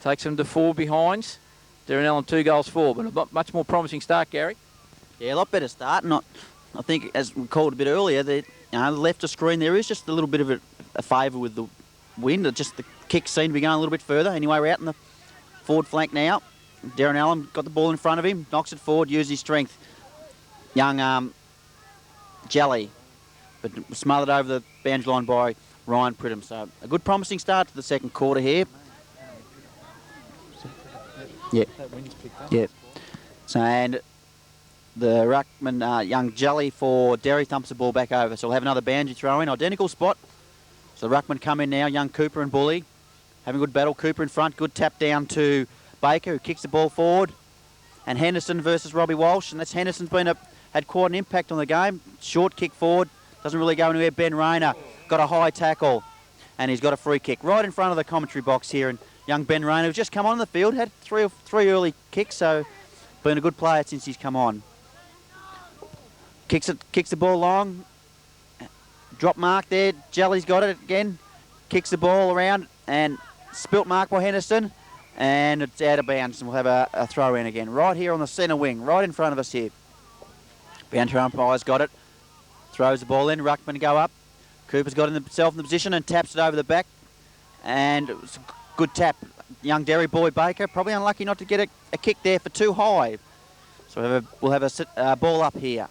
Takes them to 4 behinds. Derrinallum 2 goals 4, but a much more promising start, Gary. Yeah, a lot better start. I think, as we called a bit earlier, that left of screen there is just a little bit of a favour with the wind. Just the kicks seem to be going a little bit further. Anyway, we're out in the forward flank now. Derrinallum got the ball in front of him, knocks it forward, uses his strength. Young Jelly, but smothered over the boundary line by Ryan Pridham. So a good promising start to the second quarter here. Yeah. Yeah. So, and the ruckman, young Jelly for Derry, thumps the ball back over. So we'll have another boundary throw in. Identical spot. So the ruckman come in now, young Cooper and Bully. Having a good battle. Cooper in front. Good tap down to Baker, who kicks the ball forward. And Henderson versus Robbie Walsh. And that's Henderson's had quite an impact on the game. Short kick forward. Doesn't really go anywhere. Ben Rayner got a high tackle. And he's got a free kick right in front of the commentary box here. And young Ben Rayner, who's just come on the field, had three early kicks, so been a good player since he's come on. Kicks the ball long. Drop mark there. Jelly's got it again. Kicks the ball around and spilt mark by Henderson. And it's out of bounds, and we'll have a throw in again. Right here on the centre wing, right in front of us here. Boundary umpire's got it. Throws the ball in. Ruckman go up. Cooper's got himself in the position and taps it over the back. And it was a good tap. Young Derry boy Baker, probably unlucky not to get a kick there for too high. So we'll have a ball up here.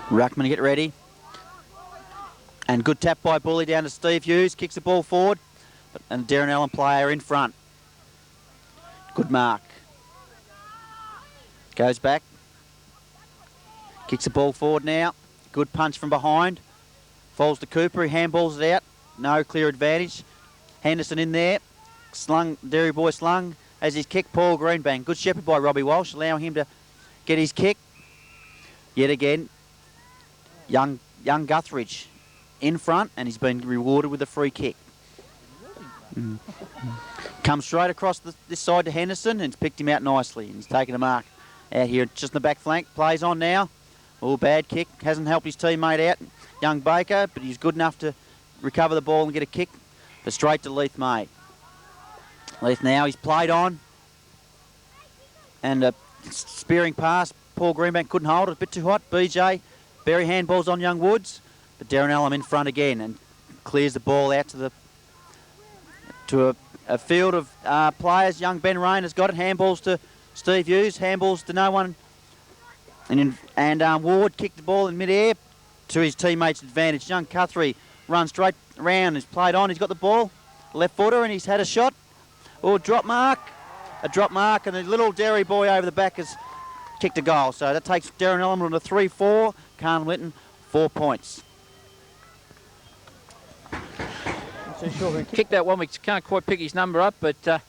Ruckman get ready. And good tap by Bully down to Steve Hughes. Kicks the ball forward. And Derrinallum player in front. Good mark. Goes back. Kicks the ball forward now. Good punch from behind. Falls to Cooper. He handballs it out. No clear advantage. Henderson in there. Slung. Derry boy slung. As his kick, Paul Greenbank. Good shepherd by Robbie Walsh, allowing him to get his kick. Yet again, young Guthridge in front, and he's been rewarded with a free kick. Comes straight across this side to Henderson, and he's picked him out nicely. And he's taken a mark out here just in the back flank. Plays on now. Oh, bad kick. Hasn't helped his teammate out, young Baker, but he's good enough to recover the ball and get a kick. But straight to Leith May. Leith now, he's played on. And a spearing pass. Paul Greenbank couldn't hold it. A bit too hot. BJ, Berry handballs on young Woods. But Derrinallum in front again and clears the ball out to a field of players. Young Ben Rayner's got it. Handballs to Steve Hughes. Handballs to no one. And Ward kicked the ball in midair to his teammates' advantage. Young Guthrie runs straight around. He's played on. He's got the ball. Left footer, and he's had a shot. Oh, drop mark. A drop mark, and the little Derry boy over the back has kicked a goal. So that takes Derrinallum on to 3-4. Carngham Linton, 4 points. Kicked that one. We can't quite pick his number up, but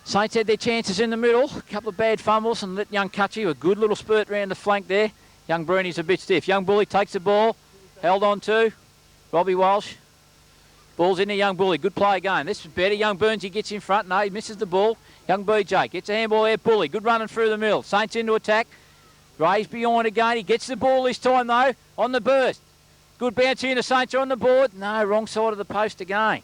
Saints had their chances in the middle. A couple of bad fumbles and let young Cutchy a good little spurt round the flank there. Young Bruni's a bit stiff. Young Bully takes the ball. Held on to Robbie Walsh. Ball's in the young Bully. Good play again. This is better. Young Burns, he gets in front. No, he misses the ball. Young BJ gets a handball there. Bully. Good running through the middle. Saints into attack. Ray's behind again. He gets the ball this time, though, on the burst. Good bounce here. The Saints are on the board. No, wrong side of the post again.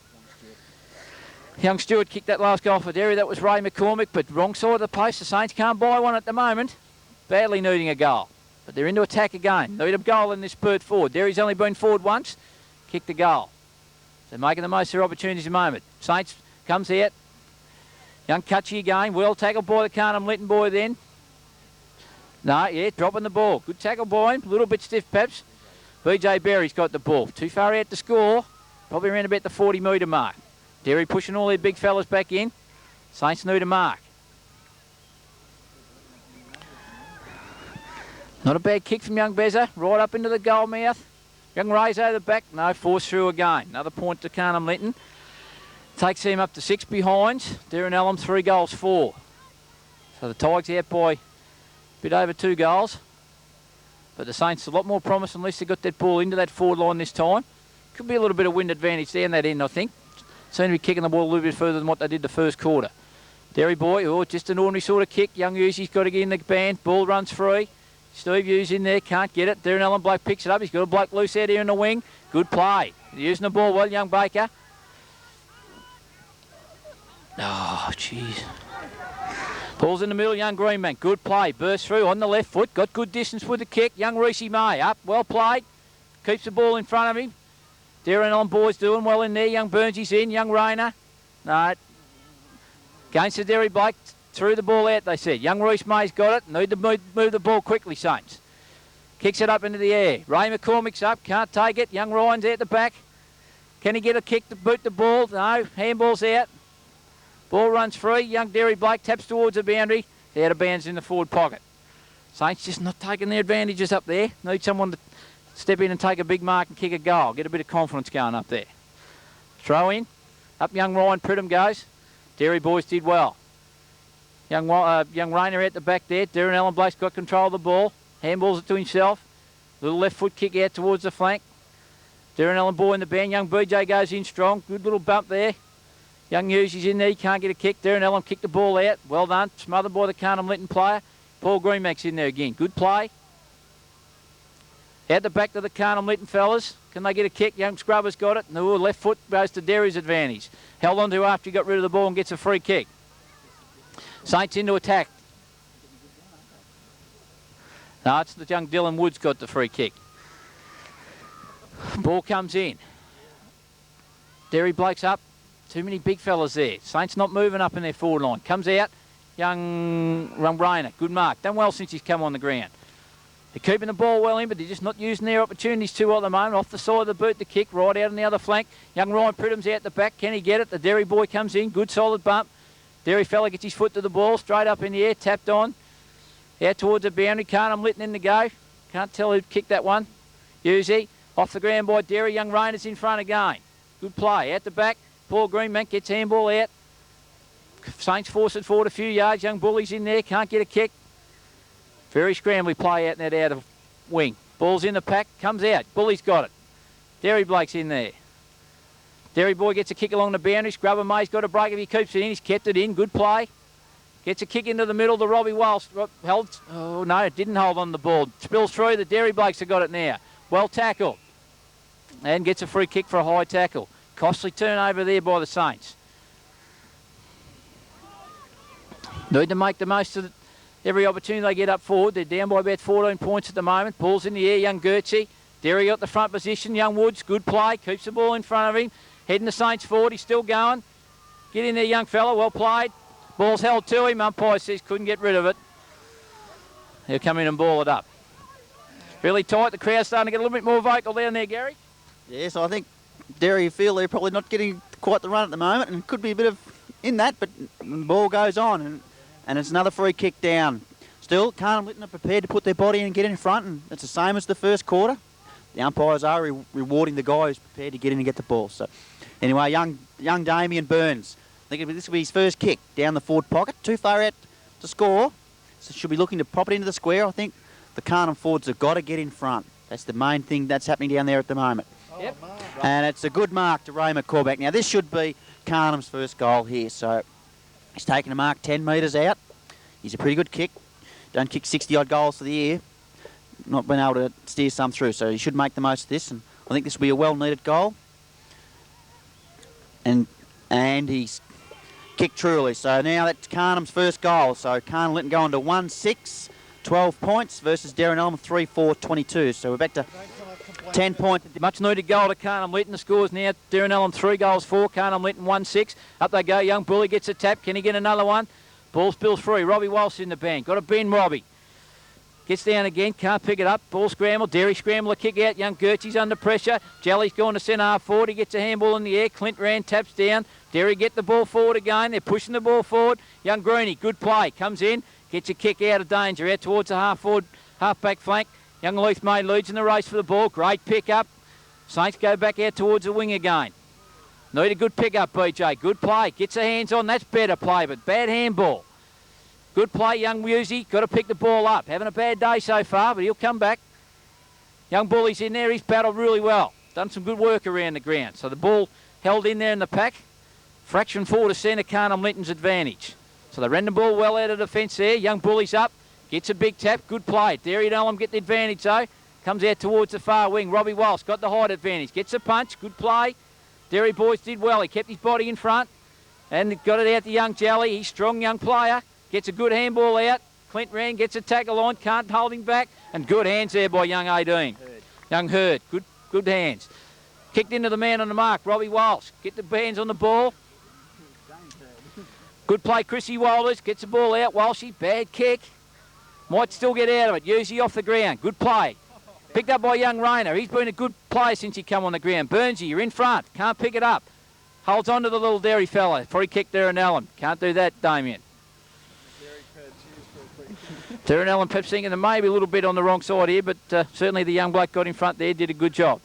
Young Stewart kicked that last goal for Derry. That was Ray McCormick, but wrong side of the post. The Saints can't buy one at the moment. Badly needing a goal. But they're into attack again. Need a goal in this spurt forward. Derry's only been forward once. Kicked the goal. So making the most of their opportunities at the moment. Saints comes out. Young Cutchy again. Well tackled by the Carngham Linton boy then. No, yeah, dropping the ball. Good tackle by him. A little bit stiff perhaps. BJ Berry's got the ball. Too far out to score. Probably around about the 40-metre mark. Derry pushing all their big fellas back in. Saints need a mark. Not a bad kick from young Bezza. Right up into the goal mouth. Young Ray's over the back. No, force through again. Another point to Carngham Linton. Takes him up to 6 behinds. Derrinallum 3 goals 4. So the Tigers out by a bit over 2 goals. But the Saints a lot more promise unless they got that ball into that forward line this time. Could be a little bit of wind advantage there in that end, I think. Seem to be kicking the ball a little bit further than what they did the first quarter. Derry boy, oh, just an ordinary sort of kick. Young Hughes got to get in the band. Ball runs free. Steve Hughes in there, can't get it. Derrinallum bloke picks it up. He's got a bloke loose out here in the wing. Good play. Using the ball well, young Baker. Oh, jeez. Ball's in the middle, young Greenbank. Good play. Burst through on the left foot. Got good distance with the kick. Young Reese May up. Well played. Keeps the ball in front of him. Derrinallum boys doing well in there. Young Burnsy's in. Young Rayner. No. Against the Derry Blake. Threw the ball out, they said. Young Reese May's got it. Need to move the ball quickly, Saints. Kicks it up into the air. Ray McCormick's up. Can't take it. Young Ryan's out the back. Can he get a kick to boot the ball? No. Handball's out. Ball runs free. Young Derry Blake taps towards the boundary. They're out of bounds in the forward pocket. Saints just not taking their advantages up there. Need someone to step in and take a big mark and kick a goal. Get a bit of confidence going up there. Throw in. Up young Ryan Pridham goes. Derry boys did well. Young Rayner out the back there. Derrinallum Blake's got control of the ball. Handballs it to himself. Little left foot kick out towards the flank. Derrinallum boy in the band. Young BJ goes in strong. Good little bump there. Young Hughes in there. He can't get a kick. Derrinallum kicked the ball out. Well done. Smothered by the Carngham Linton player. Paul Greenback's in there again. Good play. Out the back to the Carngham Linton fellas. Can they get a kick? Young Scrubber's got it. No, left foot goes to Derry's advantage. Held on to after he got rid of the ball and gets a free kick. Saints into attack. No, it's the young Dylan Woods got the free kick. Ball comes in. Derry Blake's up. Too many big fellas there. Saints not moving up in their forward line. Comes out. Young Rayner. Good mark. Done well since he's come on the ground. They're keeping the ball well in, but they're just not using their opportunities too well at the moment. Off the side of the boot, the kick. Right out on the other flank. Young Ryan Pridham's out the back. Can he get it? The Derry boy comes in. Good solid bump. Derry fella gets his foot to the ball. Straight up in the air. Tapped on. Out towards the boundary. Carngham Linton in the go. Can't tell who kicked that one. Uzi. Off the ground by Derry. Young Rayner's in front again. Good play. Out the back. Paul Greenbank gets handball out. Saints force it forward a few yards. Young Bully's in there. Can't get a kick. Very scrambly play out and that out of wing. Ball's in the pack. Comes out. Bully's got it. Derry Blake's in there. Derry boy gets a kick along the boundary. Scrubber May's got a break if he keeps it in. He's kept it in. Good play. Gets a kick into the middle. The Robbie Wells held. Oh, no, it didn't hold on the ball. Spills through. The Derry Blakes have got it now. Well tackled. And gets a free kick for a high tackle. Costly turnover there by the Saints. Need to make the most of every opportunity they get up forward. They're down by about 14 points at the moment. Ball's in the air. Young Gertzi. Derry got the front position. Young Woods. Good play. Keeps the ball in front of him. Heading the Saints forward. He's still going. Get in there, young fella. Well played. Ball's held to him. Umpire says couldn't get rid of it. He'll come in and ball it up. Really tight. The crowd's starting to get a little bit more vocal down there, Gary. Yes, I think Derry feel they're probably not getting quite the run at the moment, and could be a bit of in that, but the ball goes on, and it's another free kick down. Still, Carngham Linton are prepared to put their body in and get in front, and it's the same as the first quarter. The umpires are rewarding the guy who's prepared to get in and get the ball. So, anyway, young Damien Burns. I think this will be his first kick down the forward pocket. Too far out to score, so should be looking to pop it into the square. I think the Carngham forwards have got to get in front. That's the main thing that's happening down there at the moment. Yep. And it's a good mark to Ray McCormick. Now, this should be Carnham's first goal here. So, he's taken a mark 10 metres out. He's a pretty good kick. Don't kick 60-odd goals for the year. Not been able to steer some through, so he should make the most of this. And I think this will be a well-needed goal. And he's kicked truly. So now that's Carnham's first goal. So Carngham Linton going to 1-6, 12 points versus Derrinallum 3-4, 22. So we're back to 10 points. Much needed goal to Carngham Linton. The scores now Derrinallum 3 goals 4. Carngham Linton 1-6. Up they go. Young Bully gets a tap. Can he get another one? Ball spills free. Robbie Walsh in the band. Got to bend Robbie. Gets down again. Can't pick it up. Ball scramble. Derry scramble. A kick out. Young Gertzy's under pressure. Jelly's going to centre half forward. He gets a handball in the air. Clint ran. Taps down. Derry get the ball forward again. They're pushing the ball forward. Young Greeny. Good play. Comes in. Gets a kick out of danger. Out towards the half forward. Half back flank. Young Leith May leads in the race for the ball. Great pick up. Saints go back out towards the wing again. Need a good pick up, BJ. Good play. Gets the hands on. That's better play, but bad handball. Good play, young Musey. Got to pick the ball up. Having a bad day so far, but he'll come back. Young Bully's in there. He's battled really well. Done some good work around the ground. So the ball held in there in the pack. Fraction forward to centre, Carngham Linton's advantage. So they ran the ball well out of defence there. Young Bully's up. Gets a big tap. Good play. Derrinallum get the advantage though. Comes out towards the far wing. Robbie Walsh got the height advantage. Gets a punch. Good play. Derry Boys did well. He kept his body in front and got it out to young Jelly. He's a strong young player. Gets a good handball out. Clint Rand gets a tackle on. Can't hold him back. And good hands there by young 18. Young Hurd. Good hands. Kicked into the man on the mark. Robbie Walsh. Get the hands on the ball. Good play, Chrissy Walters. Gets the ball out. Walshy. Bad kick. Might still get out of it. Usually off the ground. Good play. Picked up by young Rayner. He's been a good player since he come on the ground. Burnsy, you're in front. Can't pick it up. Holds on to the little Derry fella. Free kick Derrinallum. Can't do that, Damien. Derrinallum perhaps thinking that maybe a little bit on the wrong side here, but certainly the young bloke got in front there, did a good job.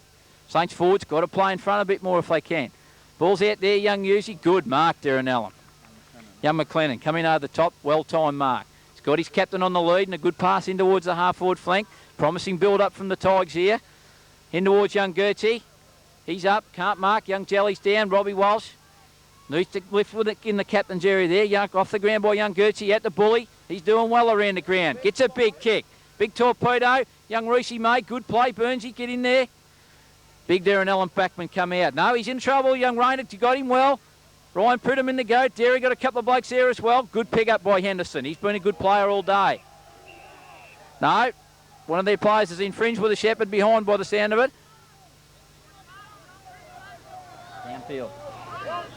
Saints forwards got to play in front a bit more if they can. Ball's out there, young Uzi. Good mark, Derrinallum. Young McLennan coming over the top, well-timed mark. He's got his captain on the lead and a good pass in towards the half-forward flank. Promising build-up from the Tigers here. In towards young Gertie. He's up, can't mark. Young Jelly's down. Robbie Walsh needs to lift with it in the captain's area there. Young, off the ground by young Gertie at the bully. He's doing well around the ground. Gets a big kick. Big torpedo. Young Reese made. Good play. Burnsy, get in there. Big Derrinallum backman come out. No, he's in trouble. Young Rayner got him well. Ryan put him in the go. Derry got a couple of blokes there as well. Good pick up by Henderson. He's been a good player all day. No. One of their players is infringed with a shepherd behind by the sound of it. Downfield.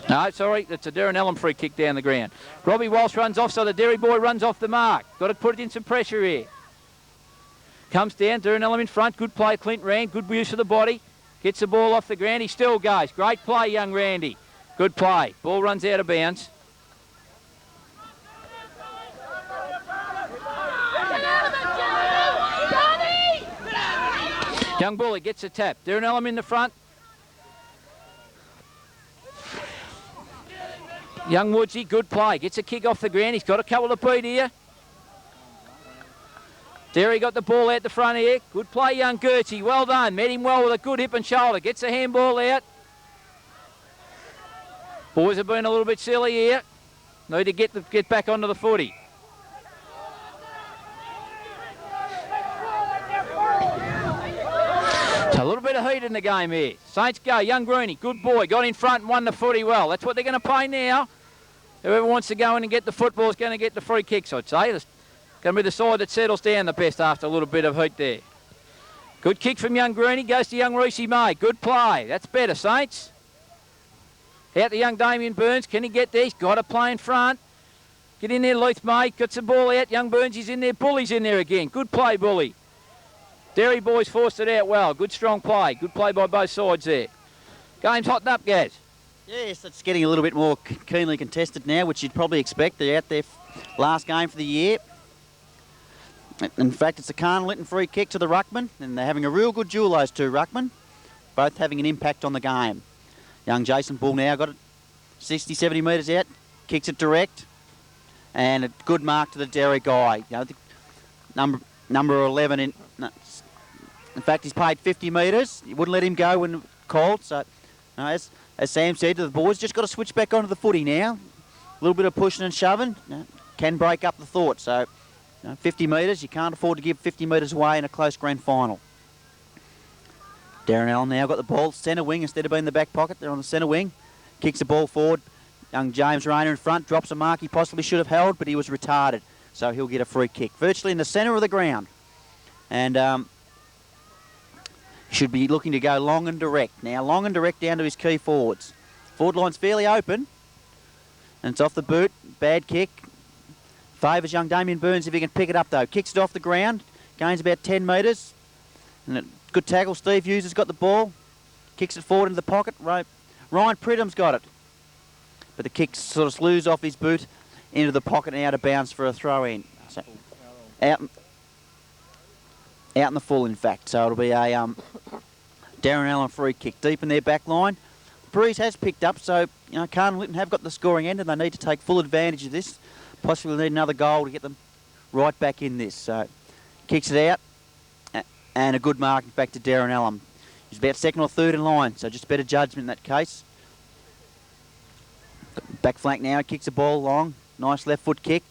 No, sorry, it's a Derrinallum free kick down the ground. Robbie Walsh runs off, so the Derry boy runs off the mark. Got to put it in some pressure here. Comes down, Derrinallum in front. Good play, Clint Rand. Good use of the body. Gets the ball off the ground. He still goes. Great play, young Randy. Good play. Ball runs out of bounds. Young Bully gets a tap. Derrinallum in the front. Young Woodsy, good play. Gets a kick off the ground. He's got a couple of beat here. Derry got the ball out the front here. Good play, young Gertie. Well done. Met him well with a good hip and shoulder. Gets a handball out. Boys have been a little bit silly here. Need to get back onto the footy. So a little bit of heat in the game here. Saints go. Young Greeny, good boy. Got in front and won the footy well. That's what they're going to play now. Whoever wants to go in and get the football is going to get the free kicks, I'd say. It's going to be the side that settles down the best after a little bit of heat there. Good kick from young Greeny. Goes to young Reese May. Good play. That's better, Saints. Out to young Damien Burns. Can he get there? He's got to play in front. Get in there, Leith May. Gets the ball out. Young Burns is in there. Bully's in there again. Good play, Bully. Derry boys forced it out well. Good strong play. Good play by both sides there. Game's hotting up, Gaz. Yes, it's getting a little bit more keenly contested now, which you'd probably expect. They're out there last game for the year. In fact, it's a Carngham Linton free kick to the ruckman, and they're having a real good duel, those two ruckmen, both having an impact on the game. Young Jason Bull now got it 60, 70 metres out, kicks it direct, and a good mark to the Derry guy. You know, number 11 in fact, he's played 50 metres. You wouldn't let him go when called. So, as Sam said to the boys, just got to switch back onto the footy now. A little bit of pushing and shoving can break up the thought. So, 50 metres, you can't afford to give 50 metres away in a close grand final. Derrinallum now got the ball, centre wing instead of being in the back pocket. They're on the centre wing. Kicks the ball forward. Young James Rayner in front, drops a mark he possibly should have held, but he was retarded. So he'll get a free kick. Virtually in the centre of the ground. And should be looking to go long and direct. Now long and direct down to his key forwards. Forward line's fairly open. And it's off the boot. Bad kick. Favours young Damien Burns if he can pick it up though. Kicks it off the ground. Gains about 10 metres. And a good tackle. Steve Hughes has got the ball. Kicks it forward into the pocket. Ryan Pridham's got it. But the kick sort of slews off his boot into the pocket and out of bounds for a throw in. So, out in the full, in fact. So it'll be a Derrinallum free kick deep in their back line. Breeze has picked up, so Carngham Linton have got the scoring end, and they need to take full advantage of this. Possibly need another goal to get them right back in this. So kicks it out, and a good mark, in fact, to Derrinallum. He's about second or third in line, so just better judgment in that case. Back flank now, kicks the ball long, nice left foot kick,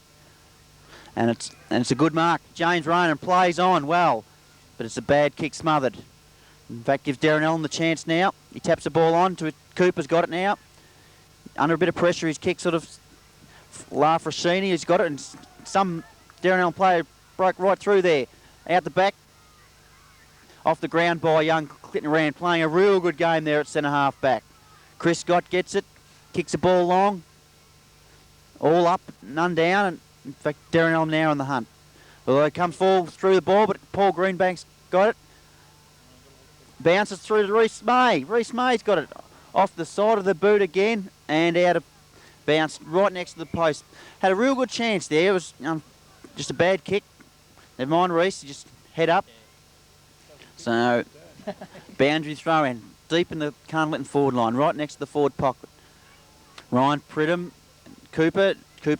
and it's a good mark. James Ryan plays on well. but it's a bad kick smothered. In fact, gives Derrinallum the chance now. He taps the ball on to it. Cooper's got it now. Under a bit of pressure, his kick sort of La Frascini has got it, and some Derrinallum player broke right through there. Out the back, off the ground by young Clinton Rand, playing a real good game there at centre half back. Chris Scott gets it, kicks the ball long, all up, none down, and in fact Derrinallum now on the hunt. Although it comes forward through the ball, but Paul Greenbank's got it. Bounces through to Reece May. Reece May's got it off the side of the boot again and out of bounce right next to the post. Had a real good chance there. It was just a bad kick. Never mind Reece, just head up. So, boundary throw in, deep in the Carngham forward line, right next to the forward pocket. Ryan Pridham, Cooper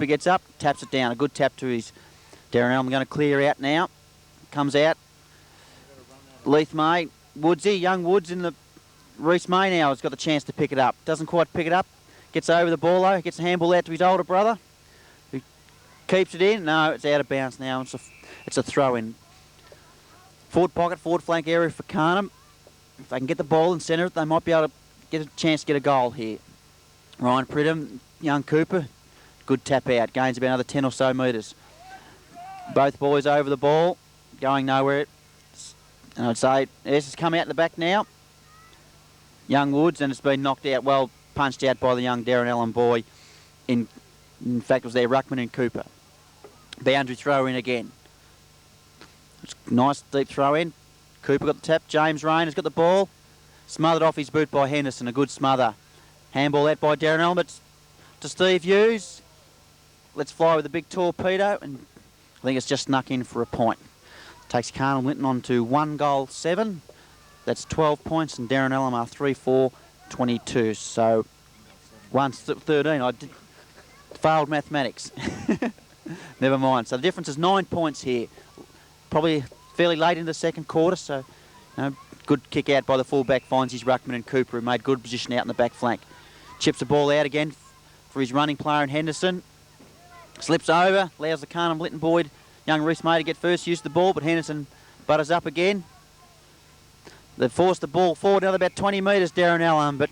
gets up, taps it down. A good tap to his Derrinallum. Going to clear out now. Comes out. Leith May, Woodsy, young Woods in the Reece May now has got the chance to pick it up. Doesn't quite pick it up. Gets over the ball though. Gets a handball out to his older brother, who keeps it in. No, it's out of bounds now. It's a throw in. Forward pocket, forward flank area for Carngham. If they can get the ball and centre it, they might be able to get a chance to get a goal here. Ryan Pridham, young Cooper, good tap out. Gains about another 10 or so metres. Both boys over the ball, going nowhere. And I'd say this has come out the back now. Young Woods, and it's been knocked out, well punched out by the young Derrinallum boy. In fact, it was their ruckman and Cooper. Boundary throw in again. It's nice deep throw in. Cooper got the tap. James Rain has got the ball. Smothered off his boot by Henderson. A good smother. Handball out by Derrinallum. But to Steve Hughes. Let's fly with a big torpedo. And I think it's just snuck in for a point. Takes Carngham Linton on to 1 goal 7. That's 12 points. And Derrinallum are 3-4, 22. So 1-13. I did failed mathematics. Never mind. So the difference is 9 points here. Probably fairly late in the second quarter, so good kick out by the fullback, finds his ruckman and Cooper, who made good position out in the back flank. Chips the ball out again for his running player in Henderson. Slips over, allows the Carngham Linton boy, young Reece May, to get first use of the ball, but Henderson butters up again. They've forced the ball forward another about 20 metres, Derrinallum,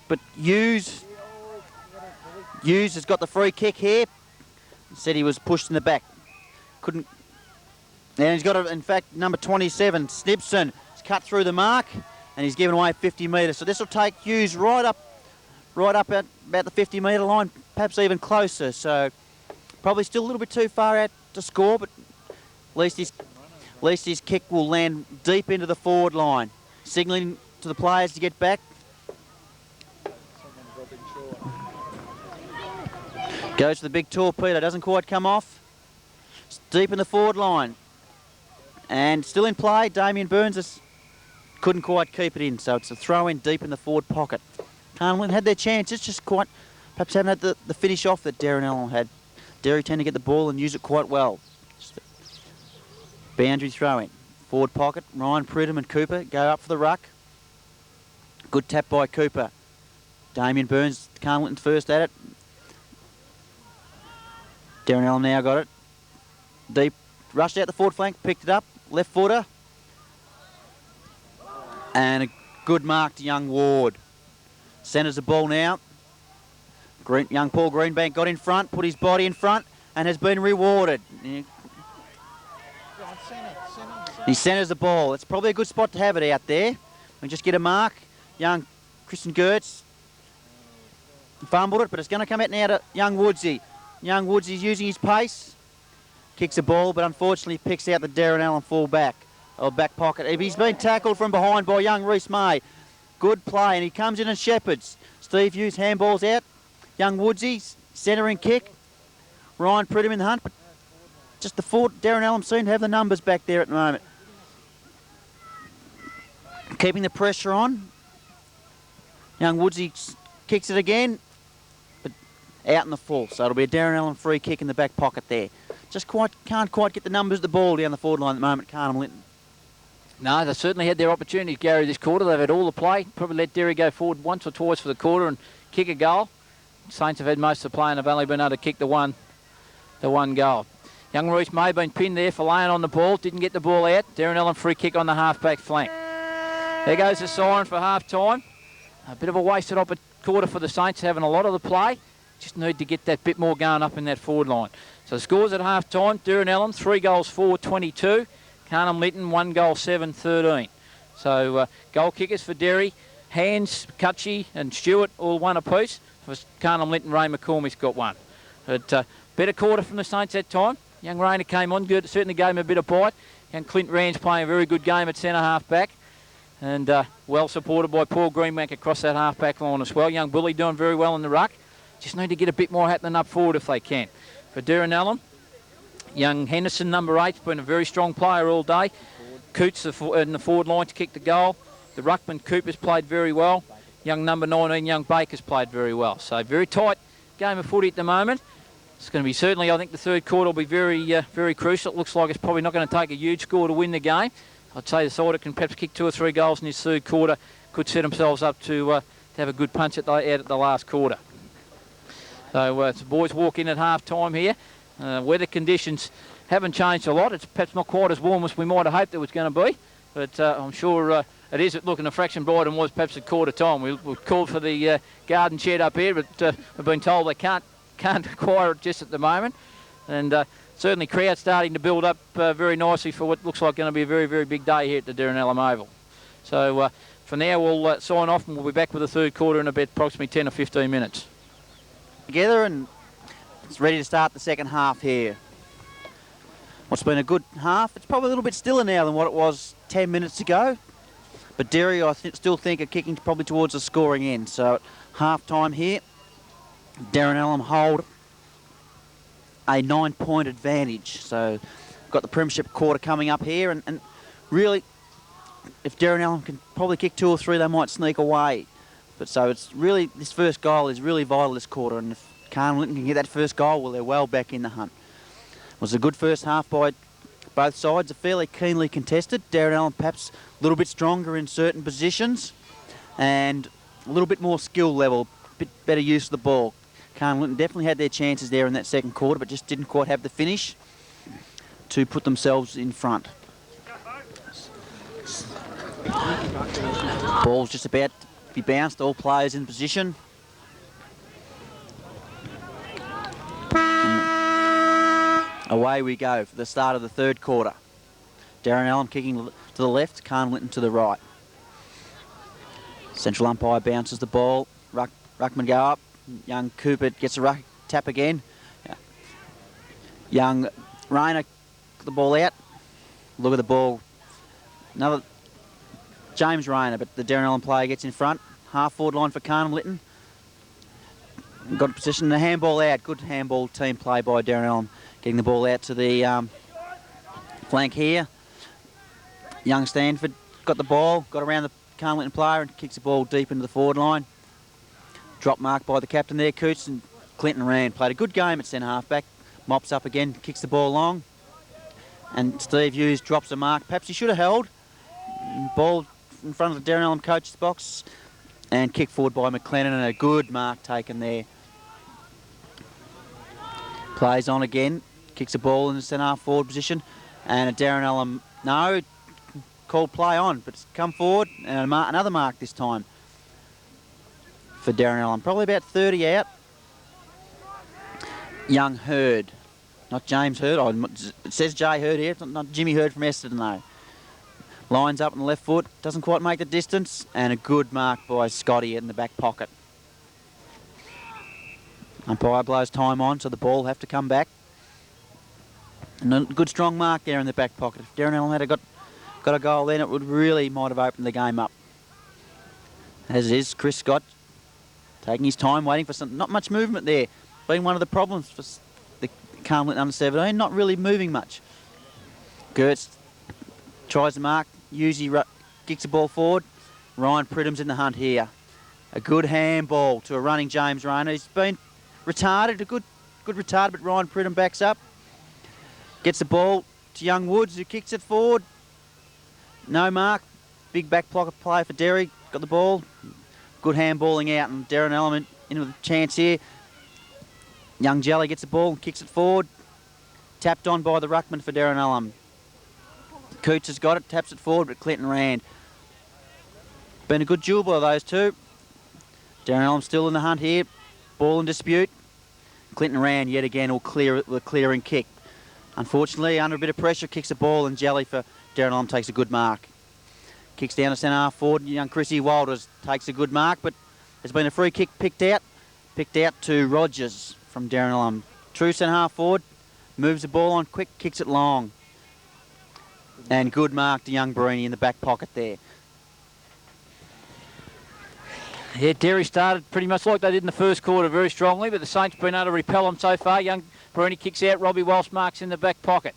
but Hughes has got the free kick here. Said he was pushed in the back. Couldn't. And he's got, in fact, number 27, Snibson, has cut through the mark, and he's given away 50 metres. So this will take Hughes right up at about the 50-metre line, perhaps even closer. So probably still a little bit too far out to score, but at least his kick will land deep into the forward line, signalling to the players to get back. Goes to the big torpedo, doesn't quite come off. It's deep in the forward line. And still in play, Damien Burns couldn't quite keep it in, so it's a throw in deep in the forward pocket. Carngham had their chances, just quite, perhaps haven't had the finish off that Derrinallum had. Derry tend to get the ball and use it quite well. Boundary throw in. Forward pocket, Ryan Pridham and Cooper go up for the ruck. Good tap by Cooper. Damien Burns, Carngham first at it. Derrinallum now got it. Deep, rushed out the forward flank, picked it up. Left footer. And a good mark to young Ward. Centres the ball now. Young Paul Greenbank got in front, put his body in front, and has been rewarded. He centres the ball. It's probably a good spot to have it out there. We just get a mark. Young Christian Gertz fumbled it, but it's going to come out now to young Woodsy. Young Woodsy's using his pace. Kicks the ball, but unfortunately picks out the Derrinallum full back, or back pocket. He's been tackled from behind by young Reece May. Good play, and he comes in and shepherds. Steve Hughes handballs out. Young Woodsy, centering kick. Ryan Pridham in the hunt, but just the forward. Derrinallum seem to have the numbers back there at the moment. Keeping the pressure on. Young Woodsy kicks it again, but out in the full. So it'll be a Derrinallum free kick in the back pocket there. Just can't quite get the numbers of the ball down the forward line at the moment, Carngham Linton. No, they certainly had their opportunities, Gary, this quarter. They've had all the play. Probably let Derry go forward once or twice for the quarter and kick a goal. Saints have had most of the play and have only been able to kick the one goal. Young Royce may have been pinned there for laying on the ball. Didn't get the ball out. Derrinallum free kick on the half-back flank. There goes the siren for half-time. A bit of a wasted quarter for the Saints, having a lot of the play. Just need to get that bit more going up in that forward line. So the scores at half-time, Derrinallum 3 goals 4-22. Carngham Linton 1 goal 7-13. So goal kickers for Derry, Hands, Cutchy and Stewart all one apiece. For Carngham Linton, Ray McCormick's got one. But better quarter from the Saints that time. Young Rayner came on good, certainly gave him a bit of bite. Young Clint Rand's playing a very good game at centre half-back. And well supported by Paul Greenbank across that half-back line as well. Young Bully doing very well in the ruck. Just need to get a bit more happening up forward if they can. For Derrinallum, young Henderson, number 8, has been a very strong player all day. Coots in the forward line to kick the goal. The ruckman Cooper's played very well. Young number 19, young Baker's played very well. So very tight game of footy at the moment. It's going to be certainly, I think the third quarter will be very crucial. It looks like it's probably not going to take a huge score to win the game. I'd say the side that can perhaps kick 2 or 3 goals in this third quarter could set themselves up to have a good punch out at the last quarter. So the boys walk in at half-time here. Weather conditions haven't changed a lot. It's perhaps not quite as warm as we might have hoped it was going to be, but I'm sure it is looking a fraction brighter than was perhaps at quarter time. We've called for the garden shed up here, but we've been told they can't acquire it just at the moment. And certainly crowd starting to build up very nicely for what looks like going to be a very big day here at the Derrinallum Oval. So for now we'll sign off and we'll be back with the third quarter in about approximately 10 or 15 minutes. Together, and it's ready to start the second half here. What's been a good half, it's probably a little bit stiller now than what it was 10 minutes ago. But Derry, I still think, are kicking probably towards the scoring end. So at half-time here, Derrinallum hold a 9-point advantage. So got the premiership quarter coming up here, and really, if Derrinallum can probably kick 2 or 3, they might sneak away. But so it's really, this first goal is really vital this quarter, and if Carngham Linton can get that first goal, well, they're well back in the hunt. It was a good first half by both sides, fairly keenly contested. Derrinallum perhaps a little bit stronger in certain positions and a little bit more skill level, a bit better use of the ball. Carngham Linton definitely had their chances there in that second quarter, but just didn't quite have the finish to put themselves in front. Ball's just about to be bounced, all players in position. Away we go for the start of the third quarter. Derrinallum kicking to the left, Carngham Linton to the right. Central umpire bounces the ball. Ruckman go up. Young Cooper gets a ruck tap again. Young Rayner the ball out. Look at the ball. Another James Rayner, but the Derrinallum player gets in front. Half forward line for Carngham Linton. Got a position, the handball out. Good handball team play by Derrinallum. Getting the ball out to the flank here. Young Stanford got the ball, got around the Carngham Linton player and kicks the ball deep into the forward line. Drop mark by the captain there, Coots, and Clinton Rand played a good game at centre half-back. Mops up again, kicks the ball long. And Steve Hughes drops a mark. Perhaps he should have held. Ball in front of the Derrinallum coach's box. And kick forward by McLennan, and a good mark taken there. Plays on again. Kicks the ball in the centre half forward position. And a Derrinallum, no, called play on, but it's come forward. And another mark this time for Derrinallum. Probably about 30 out. Young Hurd. Not James Hurd. Oh, it says Jay Hurd here. It's not Jimmy Hurd from Essendon, though. Lines up on the left foot. Doesn't quite make the distance. And a good mark by Scotty in the back pocket. Umpire blows time on, so the ball will have to come back. And a good strong mark there in the back pocket. If Derrinallum had got a goal then, it would really might have opened the game up. As it is, Chris Scott taking his time, waiting for some. Not much movement there. Been one of the problems for the Carngham Linton under-17. Not really moving much. Gertz tries to mark. Uzi kicks the ball forward. Ryan Pridham's in the hunt here. A good handball to a running James Rayner. He's been retarded, a good retard, but Ryan Pridham backs up. Gets the ball to Young Woods, who kicks it forward. No mark. Big back pocket play for Derry. Got the ball. Good handballing out, and Derrinallum into the chance here. Young Jelly gets the ball and kicks it forward. Tapped on by the ruckman for Derrinallum. Coots has got it, taps it forward, but Clinton Rand. Been a good duel by those two. Derrinallum still in the hunt here. Ball in dispute. Clinton Rand yet again will clear the clearing kick. Unfortunately, under a bit of pressure, kicks the ball, and Jelly for Derrinallum takes a good mark. Kicks down to centre half forward. Young Chrissy Walters takes a good mark, but there's been a free kick picked out to Rogers from Derrinallum. True centre half forward, moves the ball on quick, kicks it long. And good mark to young Breeny in the back pocket there. Yeah, Derry started pretty much like they did in the first quarter, very strongly, but the Saints been able to repel them so far. Young Breeny kicks out, Robbie Walsh marks in the back pocket.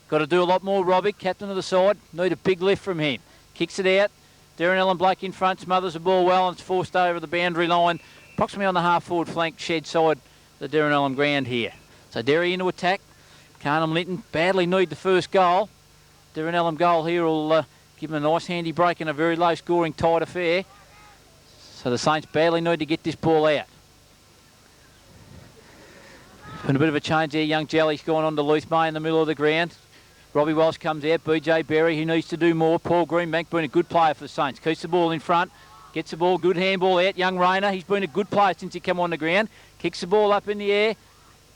Got to do a lot more, Robbie, captain of the side. Need a big lift from him. Kicks it out. Derrinallum Blake in front, smothers the ball well, and it's forced over the boundary line, approximately on the half-forward flank shed side of the Derrinallum ground here. So Derry into attack. Carngham Linton badly need the first goal. Derrinallum goal here will give them a nice handy break in a very low-scoring, tight affair. So the Saints badly need to get this ball out. Been a bit of a change there. Young Jelly's gone on to Luth May in the middle of the ground. Robbie Walsh comes out. BJ Berry, who needs to do more. Paul Greenbank been a good player for the Saints. Keeps the ball in front. Gets the ball. Good handball out. Young Rayner, he's been a good player since he came on the ground. Kicks the ball up in the air.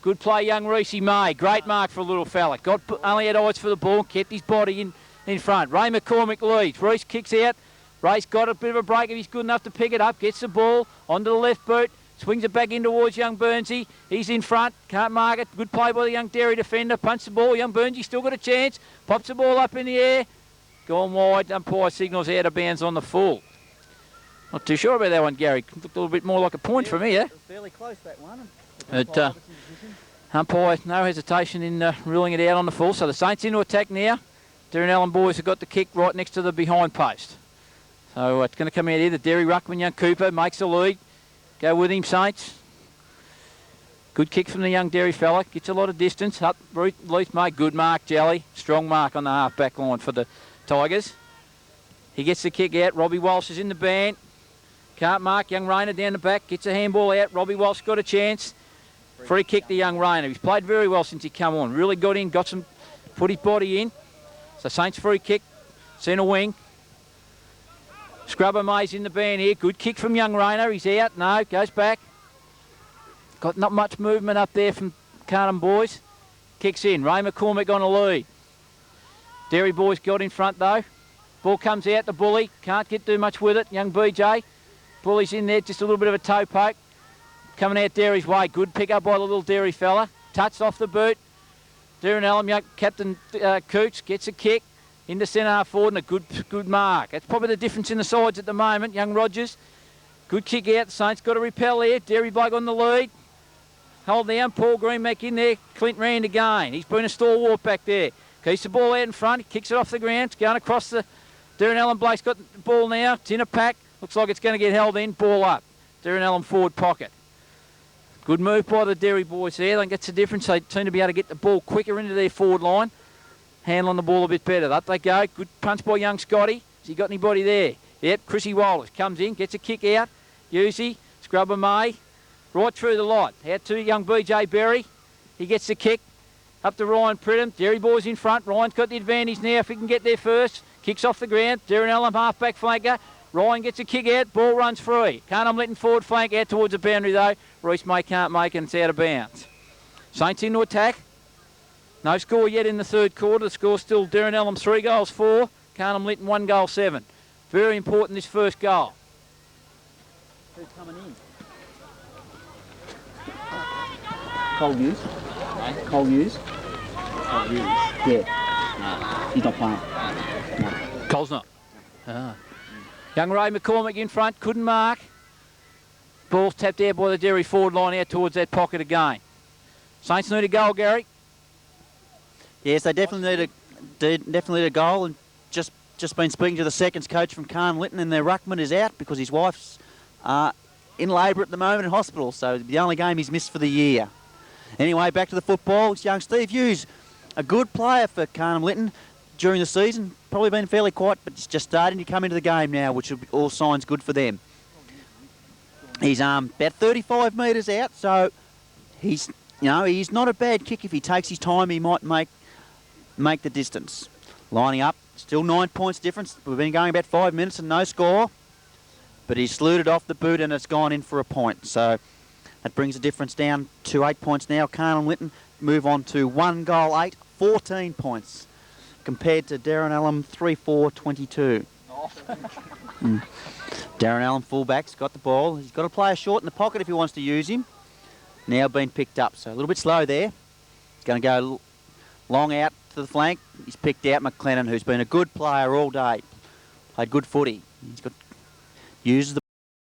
Good play, young Reese May. Great mark for a little fella. Only had eyes for the ball. Kept his body in front. Ray McCormick leads. Reese kicks out. Ray's got a bit of a break if he's good enough to pick it up. Gets the ball onto the left boot. Swings it back in towards young Burnsy. He's in front. Can't mark it. Good play by the young Derry defender. Punts the ball. Young Burnsy still got a chance. Pops the ball up in the air. Gone wide. Umpire signals out of bounds on the full. Not too sure about that one, Gary. Looked a little bit more like a point for me, yeah? It was fairly close, that one. But umpire, no hesitation in ruling it out on the full. So the Saints into attack now. Derrinallum boys have got the kick right next to the behind post. So it's going to come out here. The Derry ruckman, young Cooper, makes the lead. Go with him, Saints. Good kick from the young Derry fella. Gets a lot of distance. Up, Luth May. Good mark, Jelly. Strong mark on the half-back line for the Tigers. He gets the kick out. Robbie Walsh is in the band. Can't mark. Young Rayner down the back. Gets a handball out. Robbie Walsh got a chance. Free kick to young Rayner. He's played very well since he come on. Really got in. Put his body in. So Saints free kick. Centre wing. Scrubber May's in the band here. Good kick from young Rayner. He's out. No, goes back. Got not much movement up there from Carngham boys. Kicks in. Ray McCormick on a lead. Derry boys got in front though. Ball comes out to Bully. Can't get too much with it. Young BJ. Bully's in there. Just a little bit of a toe poke. Coming out Derry's way. Good pick up by the little Derry fella. Touched off the boot. Derrinallum, young Captain Coots gets a kick. Into centre half forward and a good mark. That's probably the difference in the sides at the moment. Young Rogers. Good kick out. The Saints got to repel there. Derry bloke on the lead. Hold down. Paul Greenback in there. Clint Rand again. He's been a stalwart back there. Keeps the ball out in front. He kicks it off the ground. It's going across the... Derrinallum Blake's got the ball now. It's in a pack. Looks like it's going to get held in. Ball up. Derrinallum forward pocket. Good move by the Derry boys there. I think that's the difference. They seem to be able to get the ball quicker into their forward line. Handling the ball a bit better. Up they go. Good punch by young Scotty. Has he got anybody there? Yep, Chrissy Wallace comes in, gets a kick out. Usey, Scrubber May, right through the lot. Out to young BJ Berry. He gets the kick. Up to Ryan Pridham. Derry boys in front. Ryan's got the advantage now if he can get there first. Kicks off the ground. Derrinallum half-back flanker. Ryan gets a kick out. Ball runs free. Carngham Linton forward flank out towards the boundary though. Reese May can't make it and it's out of bounds. Saints into attack. No score yet in the third quarter. The score's still Derrinallum 3 goals 4. Carngham Linton 1 goal 7. Very important this first goal. Who's coming in? Cole Hughes. Cole Hughes. Cole Hughes. Yeah. No, he's not playing. No. Cole's not. Ah. Young Ray McCormick in front. Couldn't mark. Ball's tapped out by the Derry forward line out towards that pocket again. Saints need a goal, Gary. Yes, they definitely need a goal, and just been speaking to the seconds coach from Carngham Linton, and their ruckman is out because his wife's in labour at the moment in hospital, so the only game he's missed for the year. Anyway, back to the football. It's young Steve Hughes, a good player for Carngham Linton during the season, probably been fairly quiet, but it's just starting to come into the game now, which will be all signs good for them. He's about 35 metres out, so he's you know, he's not a bad kick. If he takes his time, he might make the distance. Lining up, still 9 points difference. We've been going about 5 minutes and no score. But he's slewed it off the boot and it's gone in for a point. So that brings the difference down to 8 points now. Carngham and Linton move on to 1 goal 8, 14 points. Compared to Derrinallum 3-4-22. Derrinallum fullback's got the ball. He's got a player short in the pocket if he wants to use him. Now being picked up, so a little bit slow there. He's going to go long out to the flank. He's picked out McLennan, who's been a good player all day. Played good footy. He's got uses the